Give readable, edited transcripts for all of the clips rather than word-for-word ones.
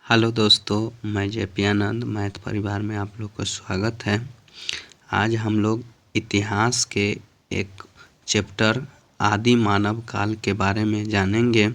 Hello दोस्तों, मैं JP आनंद math परिवार में आप लोग का स्वागत है। आज हम लोग इतिहास के एक चैप्टर आदि मानव काल के बारे में जानेंगे।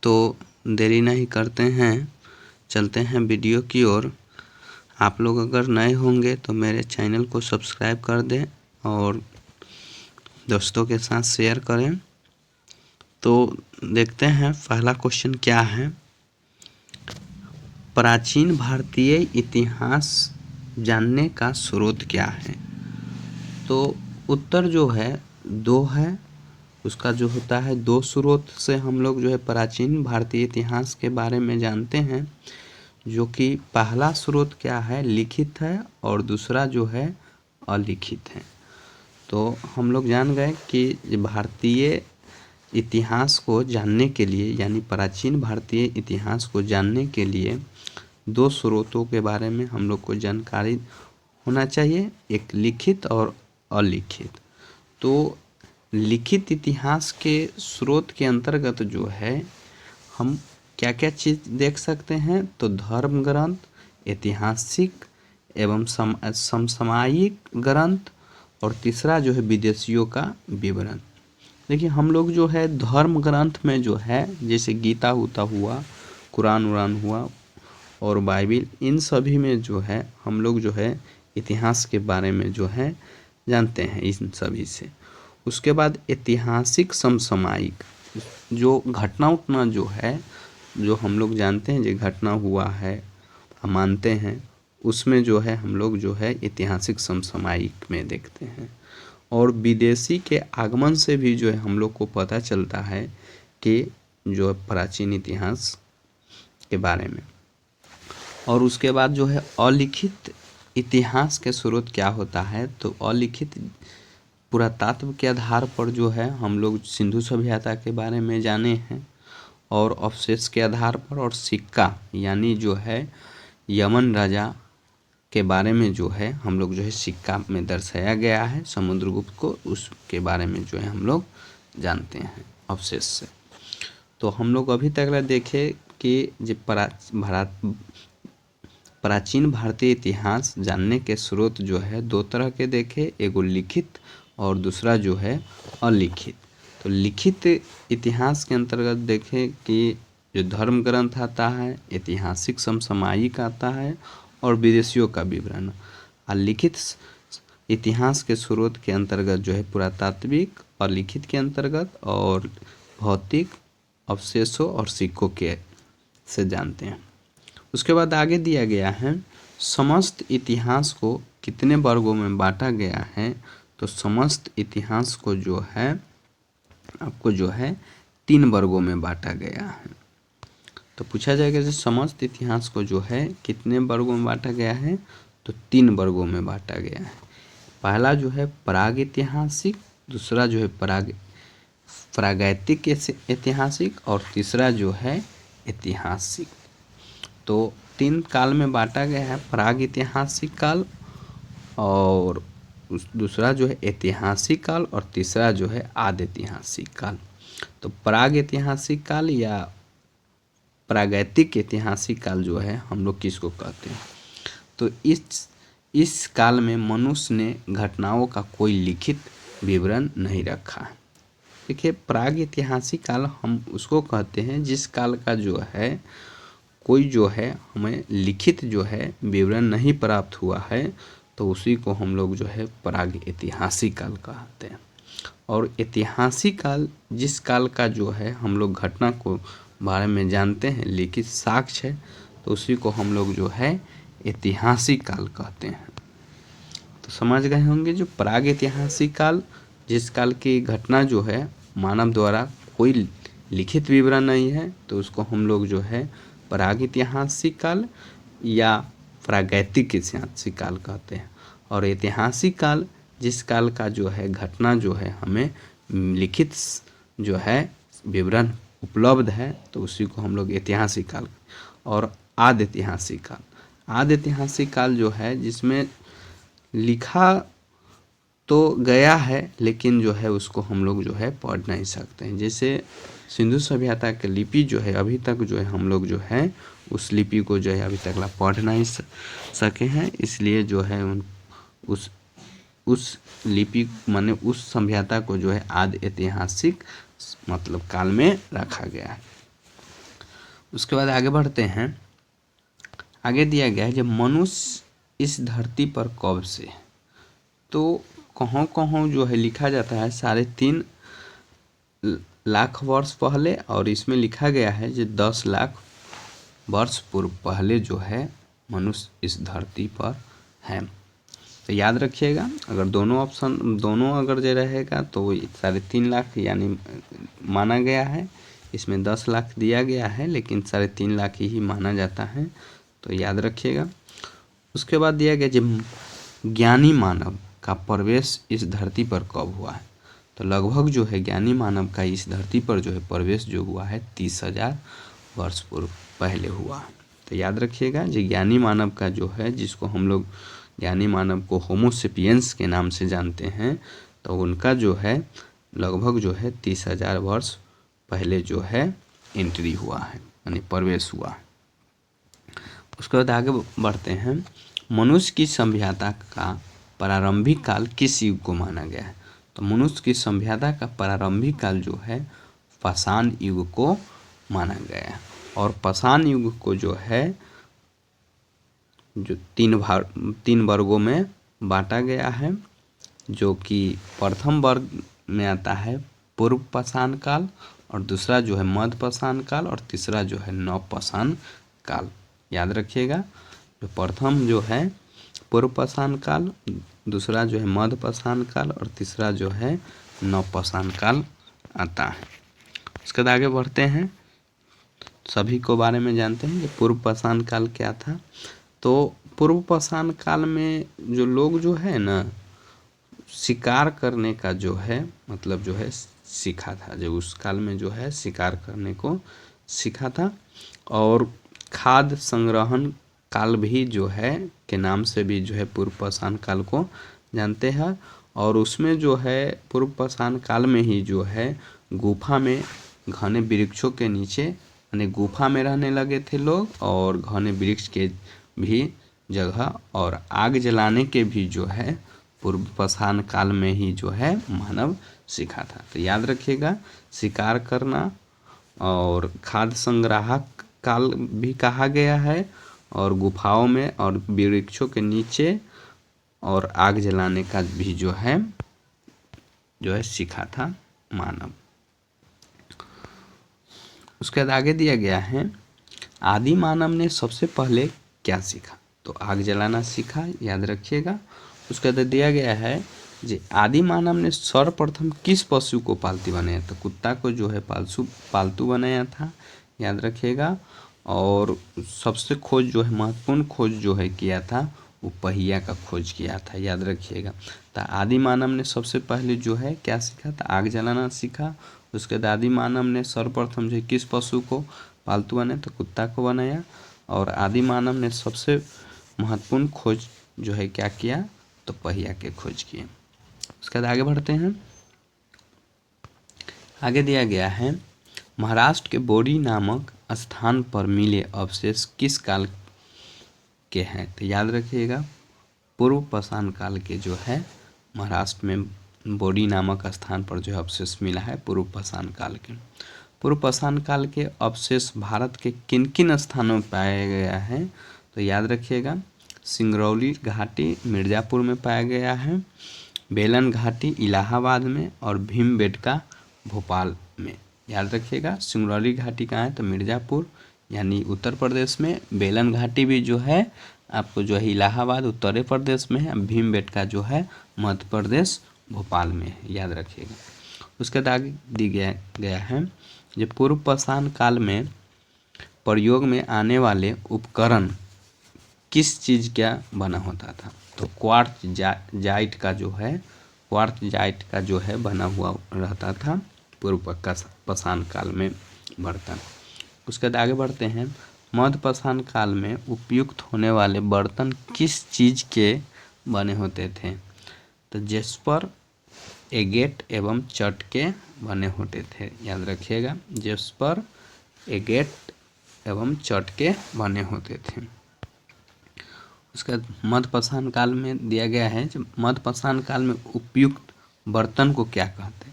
तो देरी नहीं करते हैं, चलते हैं वीडियो की ओर। आप लोग अगर नए होंगे तो मेरे चैनल को सब्सक्राइब कर दें और दोस्तों के साथ शेयर करें। तो देखते हैं पहला क्वेश्चन क्या है। प्राचीन भारतीय इतिहास जानने का स्रोत क्या है। तो उत्तर जो है दो है। उसका जो होता है दो स्रोत से हम लोग जो है प्राचीन भारतीय इतिहास के बारे में जानते हैं। जो कि पहला स्रोत क्या है, लिखित है, और दूसरा जो है अलिखित है। तो हम लोग जान गए कि भारतीय इतिहास को जानने के लिए, यानी प्राचीन भारतीय इतिहास को जानने के लिए दो स्रोतों के बारे में हम लोग को जानकारी होना चाहिए, एक लिखित और अलिखित। तो लिखित इतिहास के स्रोत के अंतर्गत जो है हम क्या क्या चीज़ देख सकते हैं। तो धर्म ग्रंथ, ऐतिहासिक एवं समसामयिक ग्रंथ, और तीसरा जो है विदेशियों का विवरण। देखिए हम लोग जो है धर्म ग्रंथ में जो है जैसे गीता उता हुआ, कुरान उरान हुआ और बाइबिल, इन सभी में जो है हम लोग जो है इतिहास के बारे में जो है जानते हैं इन सभी से। उसके बाद ऐतिहासिक समसामयिक जो घटना उठना जो है, जो हम लोग जानते हैं जो घटना हुआ है, हम मानते हैं, उसमें जो है हम लोग जो है ऐतिहासिक समसामयिक में देखते हैं। और विदेशी के आगमन से भी जो है हम लोग को पता चलता है कि जो प्राचीन इतिहास के बारे में। और उसके बाद जो है अलिखित इतिहास के स्रोत क्या होता है। तो अलिखित पुरातत्व के आधार पर जो है हम लोग सिंधु सभ्यता के बारे में जाने हैं, और अवशेष के आधार पर, और सिक्का यानी जो है यमन राजा के बारे में जो है हम लोग जो है सिक्का में दर्शाया गया है समुद्रगुप्त को, उसके बारे में जो है हम लोग जानते हैं अवशेष से। तो हम लोग अभी तक देखे कि जो प्राचीन भारतीय इतिहास जानने के स्रोत जो है दो तरह के देखे, एगो लिखित और दूसरा जो है अलिखित। तो लिखित इतिहास के अंतर्गत देखें कि जो धर्म ग्रंथ आता है, ऐतिहासिक समसामयिक आता है, और विदेशियों का विवरण। और लिखित इतिहास के स्रोत के अंतर्गत जो है पुरातात्विक, और लिखित के अंतर्गत और भौतिक अवशेषों और सिक्कों के से जानते हैं। उसके बाद आगे दिया गया है समस्त इतिहास को कितने वर्गों में बांटा गया है। तो समस्त इतिहास को जो है आपको जो है 3 वर्गों में बांटा गया है। तो पूछा जाएगा कि समस्त इतिहास को जो है कितने वर्गों में बांटा गया है। तो 3 वर्गों में बांटा गया है। पहला जो है प्रागैतिहासिक, दूसरा जो है प्रागैतिक ऐतिहासिक, और तीसरा जो है ऐतिहासिक। तो 3 काल में बांटा गया है, प्रागैतिहासिक काल, और दूसरा जो है ऐतिहासिक काल, और तीसरा जो है आदिऐतिहासिक काल। तो प्रागैतिहासिक काल या प्रागैतिक ऐतिहासिक काल जो है हम लोग किसको कहते हैं। तो इस काल में मनुष्य ने घटनाओं का कोई लिखित विवरण नहीं रखा है। देखिए प्रागैतिहासिक काल हम उसको कहते हैं जिस काल का जो है कोई जो है हमें लिखित जो है विवरण नहीं प्राप्त हुआ है, तो उसी को हम लोग जो है प्रागैतिहासिक काल कहते हैं। और ऐतिहासिक काल जिस काल का जो है हम लोग घटना को बारे में जानते हैं, लिखित साक्ष्य है, तो उसी को हम लोग जो है ऐतिहासिक काल कहते हैं। तो समझ गए होंगे जो प्रागैतिहासिक काल जिस काल की घटना जो है मानव द्वारा कोई लिखित विवरण नहीं है, तो उसको हम लोग जो है प्रागैतिहासिक काल या प्रागैतिक ऐतिहासिक काल कहते हैं। और ऐतिहासिक काल जिस काल का जो है घटना जो है हमें लिखित जो है विवरण उपलब्ध है, तो उसी को हम लोग ऐतिहासिक काल। और आदिऐतिहासिक काल, आदिऐतिहासिक काल जो है जिसमें लिखा तो गया है लेकिन जो है उसको हम लोग जो है पढ़ नहीं सकते हैं। जैसे सिंधु सभ्यता की लिपि जो है अभी तक जो है हम लोग जो है उस लिपि को जो है अभी तक ला पढ़ नहीं सके हैं, इसलिए जो है उस लिपि माने उस सभ्यता को जो है आदि ऐतिहासिक मतलब काल में रखा गया है। उसके बाद आगे बढ़ते हैं। आगे दिया गया है जब मनुष्य इस धरती पर कब से, तो कहाँ कहाँ जो है लिखा जाता है 3.5 लाख वर्ष पहले, और इसमें लिखा गया है जो 10 लाख वर्ष पूर्व पहले जो है मनुष्य इस धरती पर है। तो याद रखिएगा, अगर दोनों अगर जो रहेगा तो 3.5 लाख यानी माना गया है, इसमें 10 लाख दिया गया है लेकिन 3.5 लाख ही माना जाता है, तो याद रखिएगा। उसके बाद दिया गया जब ज्ञानी मानव का प्रवेश इस धरती पर कब हुआ है, तो लगभग जो है ज्ञानी मानव का इस धरती पर जो है प्रवेश जो हुआ है 30,000 वर्ष पूर्व पहले हुआ। तो याद रखिएगा जो ज्ञानी मानव का जो है, जिसको हम लोग ज्ञानी मानव को होमो सेपियंस के नाम से जानते हैं, तो उनका जो है लगभग जो है 30,000 वर्ष पहले जो है एंट्री हुआ है यानी प्रवेश हुआ। उसके बाद आगे बढ़ते हैं। मनुष्य की सभ्यता का प्रारंभिक काल किस युग को माना गया है, तो मनुष्य की सभ्यता का प्रारंभिक काल जो है पाषाण युग को माना गया है। और पाषाण युग को जो है जो 3 वर्गों में बांटा गया है, जो कि प्रथम वर्ग में आता है पूर्व पाषाण काल, और दूसरा जो है मध्य पाषाण काल, और तीसरा जो है नव पाषाण काल। याद रखिएगा, जो प्रथम जो है पूर्व पाषाण काल, दूसरा जो है मध्य पाषाण काल, और तीसरा जो है नव पाषाण काल आता है। उसके बाद आगे बढ़ते हैं, सभी को बारे में जानते हैं कि पूर्व पाषाण काल क्या था। तो पूर्व पाषाण काल में जो लोग जो है ना शिकार करने का जो है मतलब जो है सीखा था, जो उस काल में जो है शिकार करने को सीखा था। और खाद्य संग्रहण काल भी जो है के नाम से भी जो है पूर्व पाषाण काल को जानते हैं। और उसमें जो है पूर्व पाषाण काल में ही जो है गुफा में घने वृक्षों के नीचे यानी गुफा में रहने लगे थे लोग, और घने वृक्ष के भी जगह और आग जलाने के भी जो है पूर्व पाषाण काल में ही जो है मानव सीखा था। तो याद रखिएगा, शिकार करना और खाद्य संग्राहक काल भी कहा गया है, और गुफाओं में और वृक्षों के नीचे और आग जलाने का भी जो है सीखा था मानव। उसके बाद आगे दिया गया है आदि मानव ने सबसे पहले क्या सीखा, तो आग जलाना सीखा। याद रखिएगा। उसके बाद दिया गया है जी आदि मानव ने सर्वप्रथम किस पशु को पालतू बनाया, तो कुत्ता को जो है पालतू बनाया था। याद रखिएगा। और सबसे खोज जो है महत्वपूर्ण खोज जो है किया था वो पहिया का खोज किया था। याद रखिएगा। तो आदि मानव ने सबसे पहले जो है क्या सीखा था, आग जलाना सीखा। उसके बाद आदि मानव ने सर्वप्रथम जो है किस पशु को पालतू बनाया, तो कुत्ता को बनाया। और आदि मानव ने सबसे महत्वपूर्ण खोज जो है क्या किया, तो पहिया के खोज किए। उसके बाद आगे बढ़ते हैं। आगे दिया गया है महाराष्ट्र के बोरी नामक स्थान पर मिले अवशेष किस काल के हैं, तो याद रखिएगा पूर्व पाषाण काल के जो है महाराष्ट्र में बोरी नामक स्थान पर जो है अवशेष मिला है पूर्व पाषाण काल के। पूर्व पाषाण काल के अवशेष भारत के किन किन स्थानों में पाया गया है, तो याद रखिएगा सिंगरौली घाटी मिर्ज़ापुर में पाया गया है, बेलन घाटी इलाहाबाद में, और भीमबेटका भोपाल में। याद रखिएगा सिंगरौली घाटी कहाँ है, तो मिर्ज़ापुर यानी उत्तर प्रदेश में। बेलन घाटी भी जो है आपको जो है इलाहाबाद उत्तर प्रदेश में है। भीमबेटका जो है मध्य प्रदेश भोपाल में है। याद रखिएगा। उसके बाद आगे दी गया है जो पूर्व पाषाण काल में प्रयोग में आने वाले उपकरण किस चीज़ का बना होता था, तो क्वार्ट्ज जाइट का जो है बना हुआ रहता था पूर्व पाषाण काल में बर्तन। उसके बाद आगे बढ़ते हैं। मध्य पाषाण काल में उपयुक्त होने वाले बर्तन किस चीज़ के बने होते थे, तो जेस्पर एगेट एवं चटके बने होते थे। याद रखिएगा, जिस पर एगेट एवं चटके बने होते थे। उसके मध्यपाषाण काल में दिया गया है, जब मध्यपाषाण काल में उपयुक्त बर्तन को क्या कहते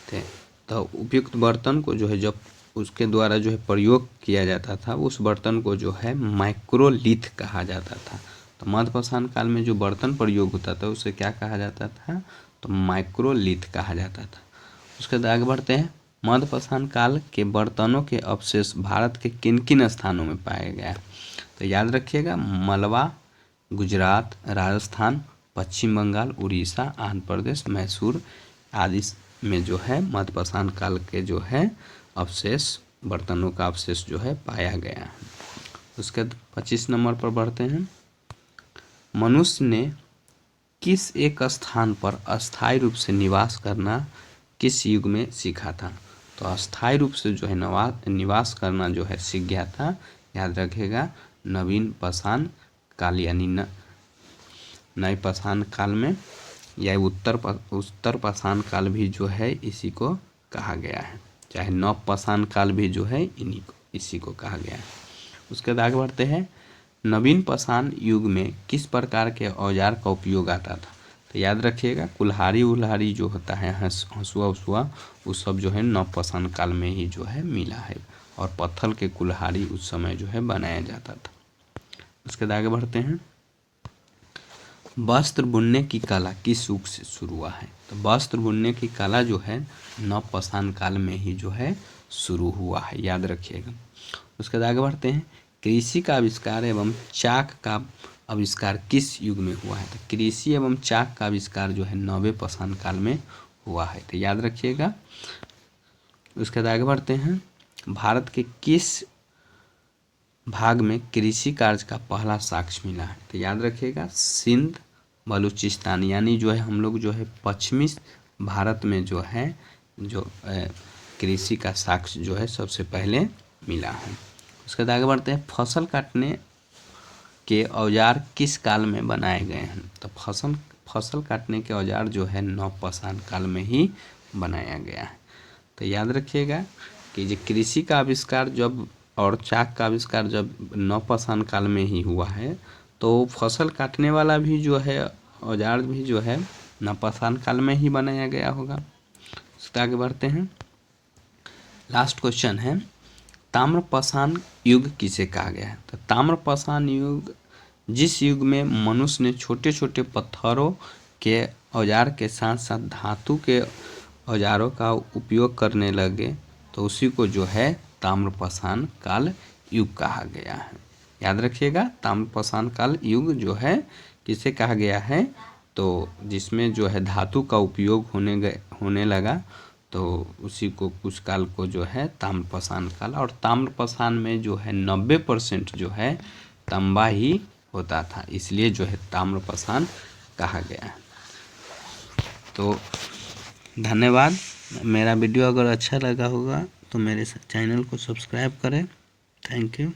थे। तो उपयुक्त बर्तन को जो है जब उसके द्वारा जो है प्रयोग किया जाता था, उस बर्तन को जो है माइक्रोलिथ कहा जाता था। तो मध्यपाषाण काल में जो बर्तन प्रयोग होता था उसे क्या कहा जाता था, तो माइक्रोलिथ कहा जाता था। उसके बाद आगे बढ़ते हैं। मध्यपाषाण काल के बर्तनों के अवशेष भारत के किन किन स्थानों में पाया गया। तो याद रखिएगा, मलवा, गुजरात, राजस्थान, पश्चिम बंगाल, उड़ीसा, आंध्र प्रदेश, मैसूर आदि में जो है मध्यपाषाण काल के जो है अवशेष, बर्तनों का अवशेष जो है पाया गया है। उसके 25 नंबर पर बढ़ते हैं। मनुष्य ने किस एक स्थान पर अस्थायी रूप से निवास करना किस युग में सीखा था। तो अस्थायी रूप से जो है निवास करना जो है सीख गया था, याद रखिएगा, नवीन पाषाण काल यानी नए पाषाण काल में, या उत्तर पाषाण काल भी जो है इसी को कहा गया है, चाहे नव पाषाण काल भी जो है इसी को कहा गया है। उसके बाद आगे बढ़ते हैं। नवीन पाषाण युग में किस प्रकार के औजार का उपयोग आता था। तो याद रखिएगा, कुल्हाड़ी उल्हाड़ी जो होता है, हंसुआ उसुआ, वो सब जो है नव पाषाण काल में ही जो है मिला है, और पत्थर के कुल्हाड़ी उस समय जो है बनाया जाता था। उसके बाद आगे बढ़ते हैं। वस्त्र बुनने की कला किस युग से शुरू हुआ है। तो वस्त्र बुनने की कला जो है नव पाषाण काल में ही जो है शुरू हुआ है, याद रखिएगा। उसके बाद आगे बढ़ते हैं। कृषि का आविष्कार एवं चाक का आविष्कार किस युग में हुआ है। तो कृषि एवं चाक का आविष्कार जो है नवे पाषाण काल में हुआ है, तो याद रखिएगा। उसके बाद आगे बढ़ते हैं। भारत के किस भाग में कृषि कार्य का पहला साक्ष्य मिला है। तो याद रखिएगा, सिंध, बलूचिस्तान, यानी जो है हम लोग जो है पश्चिमी भारत में जो है जो कृषि का साक्ष्य जो है सबसे पहले मिला है। उसके बाद आगे बढ़ते हैं। फसल काटने के औजार किस काल में बनाए गए हैं। तो फसल काटने के औजार जो है नव पाषाण काल में ही बनाया गया है। तो याद रखिएगा कि जो कृषि का आविष्कार जब और चाक का आविष्कार जब नव पाषाण काल में ही हुआ है, तो फसल काटने वाला भी जो है औजार भी जो है नव पाषाण काल में ही बनाया गया होगा। उसके आगे बढ़ते हैं। लास्ट क्वेश्चन है, ताम्रपाषाण युग किसे कहा गया है। तो ताम्रपाषाण युग जिस युग में मनुष्य ने छोटे छोटे पत्थरों के औजार के साथ साथ धातु के औजारों का उपयोग करने लगे, तो उसी को जो है ताम्रपाषाण काल युग कहा गया है। याद रखिएगा, ताम्रपाषाण काल युग जो है किसे कहा गया है, तो जिसमें जो है धातु का उपयोग होने लगा, तो उसी को कुछ काल को जो है ताम्रपाषाण काल, और ताम्रपाषाण में जो है 90% जो है तांबा ही होता था, इसलिए जो है ताम्रपाषाण कहा गया है। तो धन्यवाद। मेरा वीडियो अगर अच्छा लगा होगा तो मेरे चैनल को सब्सक्राइब करें। Thank you.